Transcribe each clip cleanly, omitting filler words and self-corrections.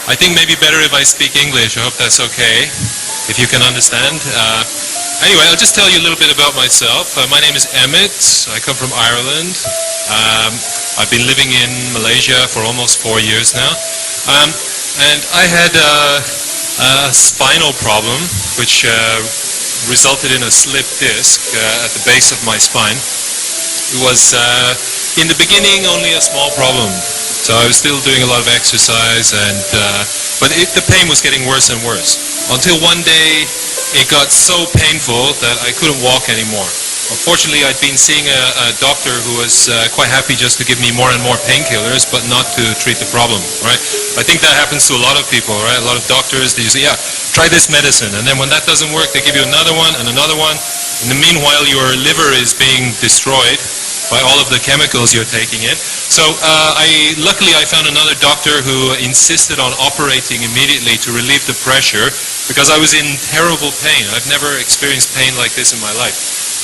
I think maybe better if I speak English. I hope that's okay, if you can understand. Anyway, I'll just tell you a little bit about myself. My name is Abbit. I come from Ireland. I've been living in Malaysia for almost 4 years now. And I had a spinal problem, which resulted in a slipped disc at the base of my spine. It was, in the beginning, only a small problem. So I was still doing a lot of exercise, but the pain was getting worse and worse. Until one day, it got so painful that I couldn't walk anymore. Unfortunately, I'd been seeing a doctor who was quite happy just to give me more and more painkillers, but not to treat the problem, right? I think that happens to a lot of people, right? A lot of doctors, they say, yeah, try this medicine. And then when that doesn't work, they give you another one and another one. In the meanwhile, your liver is being destroyed by all of the chemicals you're taking in. So luckily I found another doctor who insisted on operating immediately to relieve the pressure, because I was in terrible pain. I've never experienced pain like this in my life.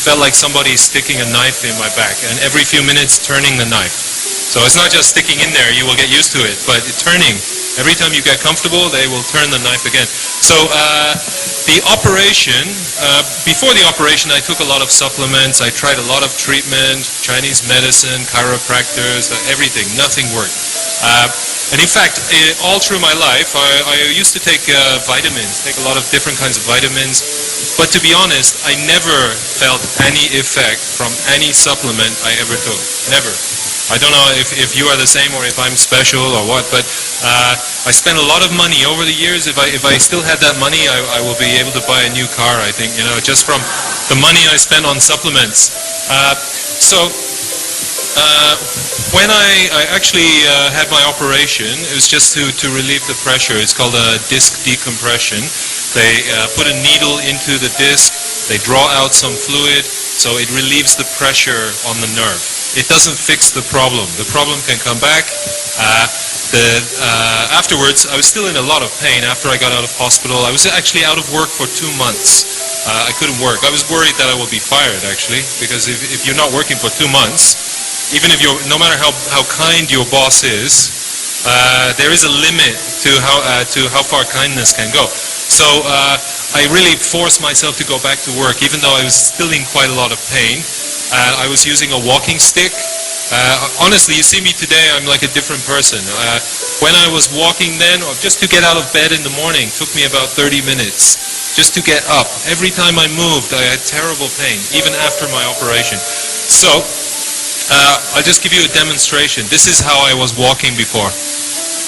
Felt like somebody sticking a knife in my back, and every few minutes turning the knife. So it's not just sticking in there, you will get used to it, but turning. Every time you get comfortable, they will turn the knife again. So the operation, before the operation, I took a lot of supplements. I tried a lot of treatment, Chinese medicine, chiropractors, everything. Nothing worked. And in fact, all through my life, I used to take vitamins, take a lot of different kinds of vitamins. But to be honest, I never felt any effect from any supplement I ever took. Never. I don't know if you are the same or if I'm special or what, but I spent a lot of money over the years. If I still had that money, I will be able to buy a new car, I think, just from the money I spent on supplements. When I actually had my operation, it was just to relieve the pressure. It's called a disc decompression. They put a needle into the disc, they draw out some fluid, so it relieves the pressure on the nerve. It doesn't fix the problem. The problem can come back. Afterwards, I was still in a lot of pain after I got out of hospital. I was actually out of work for 2 months. I couldn't work. I was worried that I would be fired, actually, because if you're not working for 2 months, even if no matter how kind your boss is, there is a limit to how far kindness can go. So I really forced myself to go back to work, even though I was still in quite a lot of pain. I was using a walking stick. Honestly, you see me today, I'm like a different person. When I was walking then, or just to get out of bed in the morning, took me about 30 minutes. Just to get up. Every time I moved, I had terrible pain, even after my operation. So, I'll just give you a demonstration. This is how I was walking before.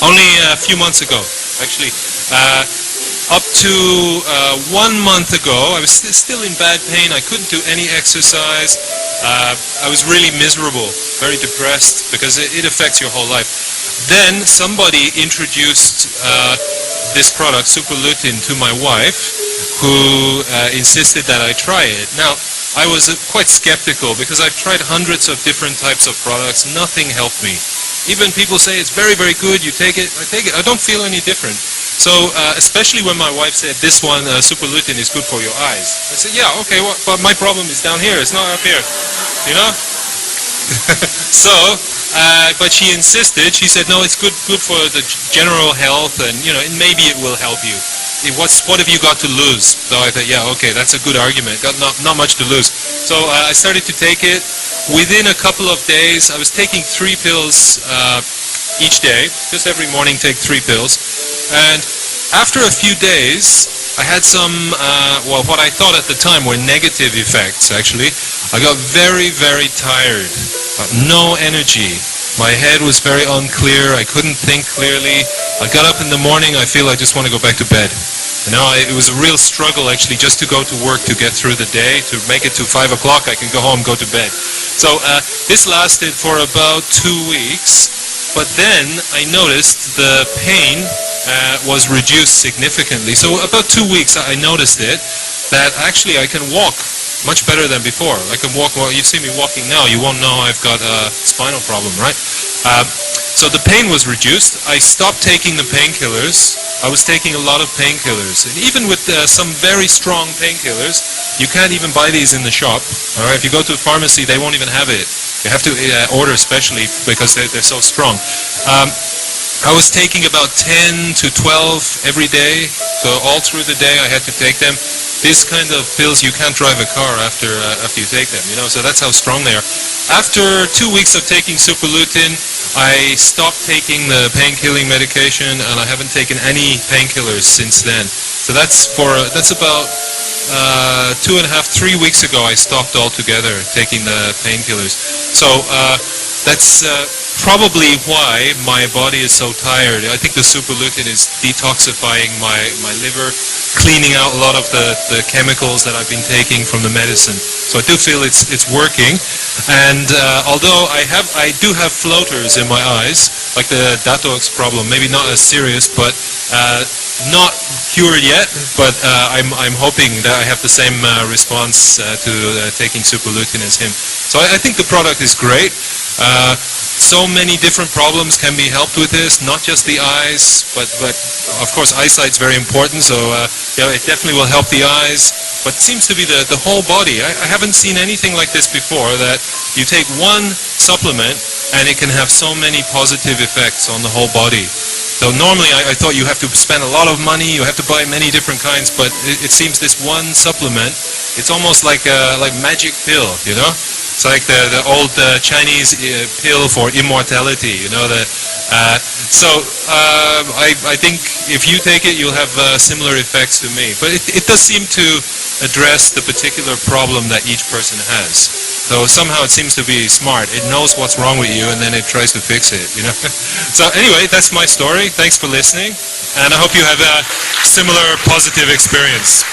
Only a few months ago, actually. Up to 1 month ago, I was still in bad pain. I couldn't do any exercise. I was really miserable, very depressed, because it affects your whole life. Then somebody introduced this product, Super Lutein, to my wife, who insisted that I try it. Now, I was quite skeptical, because I've tried hundreds of different types of products. Nothing helped me. Even people say it's very, very good, you take it, I take it. I don't feel any different. So, especially when my wife said, this one, Super Lutein, is good for your eyes. I said, yeah, okay, but my problem is down here, it's not up here, you know? So, but she insisted, she said, no, it's good for the general health, and, maybe it will help you. What have you got to lose? So I thought, yeah, okay, that's a good argument, got not much to lose. So I started to take it. Within a couple of days, I was taking 3 pills each day, just every morning take 3 pills. And after a few days, I had some, what I thought at the time were negative effects, actually. I got very, very tired, no energy. My head was very unclear, I couldn't think clearly. I got up in the morning, I feel I just want to go back to bed. It was a real struggle, actually, just to go to work, to get through the day, to make it to 5 o'clock, I can go home, go to bed. So this lasted for about 2 weeks. But then I noticed the pain was reduced significantly. So about 2 weeks I noticed that actually I can walk much better than before. I can walk, well, you see me walking now, you won't know I've got a spinal problem, right? So the pain was reduced. I stopped taking the painkillers. I was taking a lot of painkillers. And even with some very strong painkillers, you can't even buy these in the shop. All right? If you go to a pharmacy, they won't even have it. You have to order specially because they're so strong. I was taking about 10 to 12 every day, so all through the day I had to take them. This kind of pills, you can't drive a car after you take them, you know, so that's how strong they are. After 2 weeks of taking Super Lutein, I stopped taking the pain-killing medication, and I haven't taken any painkillers since then. So that's about 2.5, 3 weeks ago I stopped altogether taking the painkillers. So that's probably why my body is so tired. I think the Super Lutein is detoxifying my liver, cleaning out a lot of the chemicals that I've been taking from the medicine. So I do feel it's working. And although I do have floaters in my eyes, like the detox problem, maybe not as serious, but not cured yet. But I'm hoping that I have the same response to taking Super Lutein as him. So I think the product is great. So many different problems can be helped with this, not just the eyes, but of course eyesight's very important, so it definitely will help the eyes, but it seems to be the whole body. I haven't seen anything like this before, that you take one supplement and it can have so many positive effects on the whole body. So normally I thought you have to spend a lot of money, you have to buy many different kinds, but it seems this one supplement, it's almost like a magic pill, you know? It's like the old Chinese pill for immortality, you know. I think if you take it, you'll have similar effects to me. But it does seem to address the particular problem that each person has. So somehow it seems to be smart. It knows what's wrong with you, and then it tries to fix it, you know. So anyway, that's my story. Thanks for listening, and I hope you have a similar positive experience.